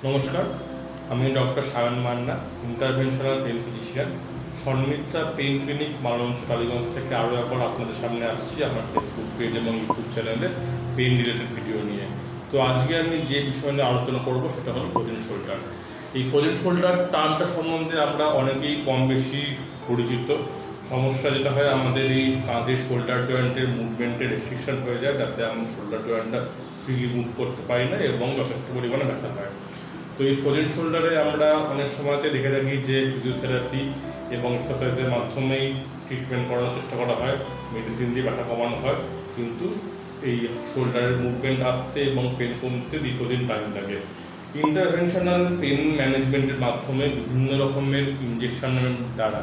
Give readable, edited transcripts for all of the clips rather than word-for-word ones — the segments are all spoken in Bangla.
নমস্কার, আমি doctor Sayan Manna, interventional pain physician, Sanmitra pain clinic, Malancha, Tollygunge থেকে আরও একবার আপনাদের সামনে আসছি আমার ফেসবুক পেজ এবং ইউটিউব চ্যানেলে পেন রিলেটেড ভিডিও নিয়ে। তো আজকে আমি যে বিষয় নিয়ে আলোচনা করব সেটা হলো ফ্রোজেন শোল্ডার। এই ফ্রোজেন শোল্ডার টার্মটা সম্বন্ধে আমরা অনেকেই কম বেশি পরিচিত। সমস্যা যেটা হয়, আমাদের এই কাঁধের শোল্ডার জয়েন্টের মুভমেন্টের রেস্ট্রিকশন হয়ে যায়, যাতে আমরা শোল্ডার জয়েন্টটা ফ্রিলি মুভ করতে পারি না এবং যথেষ্ট পরিমাণে ব্যথা হয়। তো এই ফ্রোজেন শোল্ডারে আমরা অনেক সময়তে দেখে থাকি যে ফিজিওথেরাপি এবং এক্সারসাইজের মাধ্যমেই ট্রিটমেন্ট করানোর চেষ্টা করা হয়, মেডিসিন দিয়ে ব্যথা কমানো হয়, কিন্তু এই শোল্ডারের মুভমেন্ট আসতে এবং পেন কমতে দীর্ঘদিন টাইম লাগে। ইন্টারভেনশনাল পেন ম্যানেজমেন্টের মাধ্যমে বিভিন্ন রকমের ইঞ্জেকশনের দ্বারা,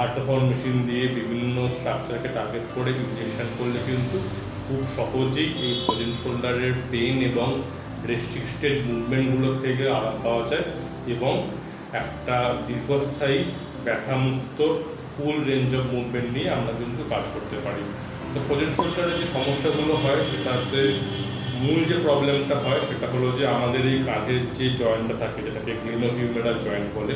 আল্ট্রাসাউন্ড মেশিন দিয়ে বিভিন্ন স্ট্রাকচারকে টার্গেট করে ইঞ্জেকশন করলে কিন্তু খুব সহজেই এই ফ্রোজেন শোল্ডারের পেন এবং রেস্ট্রিক্টেড মুভমেন্টগুলো থেকে আরাম পাওয়া যায় এবং একটা দীর্ঘস্থায়ী ব্যথামুক্ত ফুল রেঞ্জ অফ মুভমেন্ট নিয়ে আমরা কিন্তু কাজ করতে পারি। তো ফ্রোজেন শোল্ডারে যে সমস্যাগুলো হয়, সেটাতে মূল যে প্রবলেমটা হয় সেটা হলো যে আমাদের এই কাঁধের যে জয়েন্টটা থাকে, যেটাকে গ্লিনোহিউমেরাল জয়েন্ট বলে,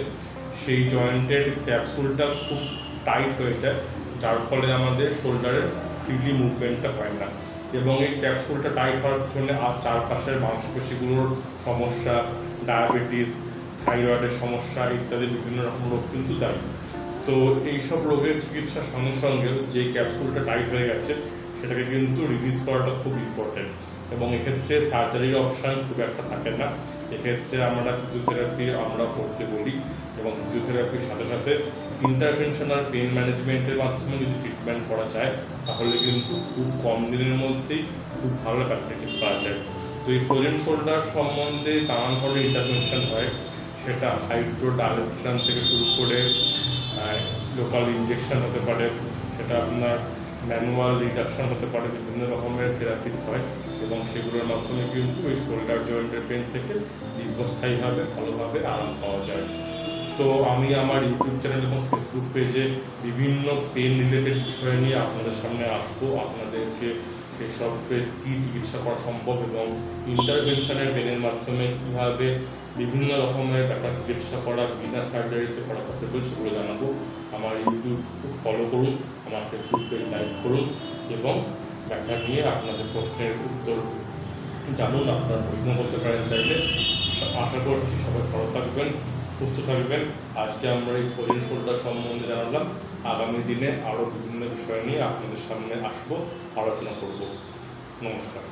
সেই জয়েন্টের ক্যাপসুলটা খুব টাইট হয়ে যায়, যার ফলে আমাদের শোল্ডারের ফ্রিলি মুভমেন্টটা হয় না এবং এই ক্যাপসুলটা টাইট হওয়ার জন্য আর চারপাশের মাংসপেশিগুলোর সমস্যা, ডায়াবেটিস, থাইরয়েডের সমস্যা ইত্যাদি বিভিন্ন রকম রোগ কিন্তু দায়ী। তো এইসব রোগের চিকিৎসার সঙ্গে সঙ্গে যে ক্যাপসুলটা টাইট হয়ে গেছে সেটাকে কিন্তু রিলিজ করাটা খুব ইম্পর্টেন্ট এবং এক্ষেত্রে সার্জারির অপশান খুব একটা থাকে না। এক্ষেত্রে আমরা ফিজিওথেরাপি করতে বলি এবং ফিজিওথেরাপির সাথে সাথে ইন্টারভেনশনাল পেন ম্যানেজমেন্টের মাধ্যমে যদি ট্রিটমেন্ট করা যায়, তাহলে কিন্তু খুব কম দিনের মধ্যেই খুব ভালো ফ্যাসিলিটি পাওয়া যায়। তো এই ফ্রোজেন শোল্ডার সম্বন্ধে নানান ধরনের ইন্টারভেনশন হয়, সেটা হাইড্রোডাইলেশন থেকে শুরু করে লোকাল ইঞ্জেকশন হতে পারে, সেটা আপনার ম্যানুয়াল রিডাকশন হতে পারে, বিভিন্ন রকমের থেরাপি হয় এবং সেগুলোর মাধ্যমে কিন্তু এই শোল্ডার জয়েন্টের পেন থেকে দীর্ঘস্থায়ীভাবে ভালোভাবে আরাম পাওয়া যায়। তো আমি আমার ইউটিউব চ্যানেল এবং ফেসবুক পেজে বিভিন্ন পেন রিলেটেড বিষয় নিয়ে আপনাদের সামনে আসবো, আপনাদেরকে সেসব কী চিকিৎসা করা সম্ভব এবং ইন্টারভেনশনের পেনের মাধ্যমে কীভাবে বিভিন্ন রকমের ব্যথা চিকিৎসা করা বিনা সার্জারিতে করা পসিবল সেগুলো জানাবো। আমার ইউটিউব ফলো করুন, আমার ফেসবুক পেজ লাইক করুন এবং ব্যথা নিয়ে আপনাদের প্রশ্নের উত্তর জানুন, আপনারা প্রশ্ন করতে পারেন চাইলে। আশা করছি সবাই ভালো থাকবেন, সুস্থ থাকবেন। আজকে আমরা এই ফ্রোজেন শোল্ডার সম্বন্ধে জানালাম, আগামী দিনে আরও বিভিন্ন বিষয় নিয়ে আপনাদের সামনে আসবো, আলোচনা করব। নমস্কার।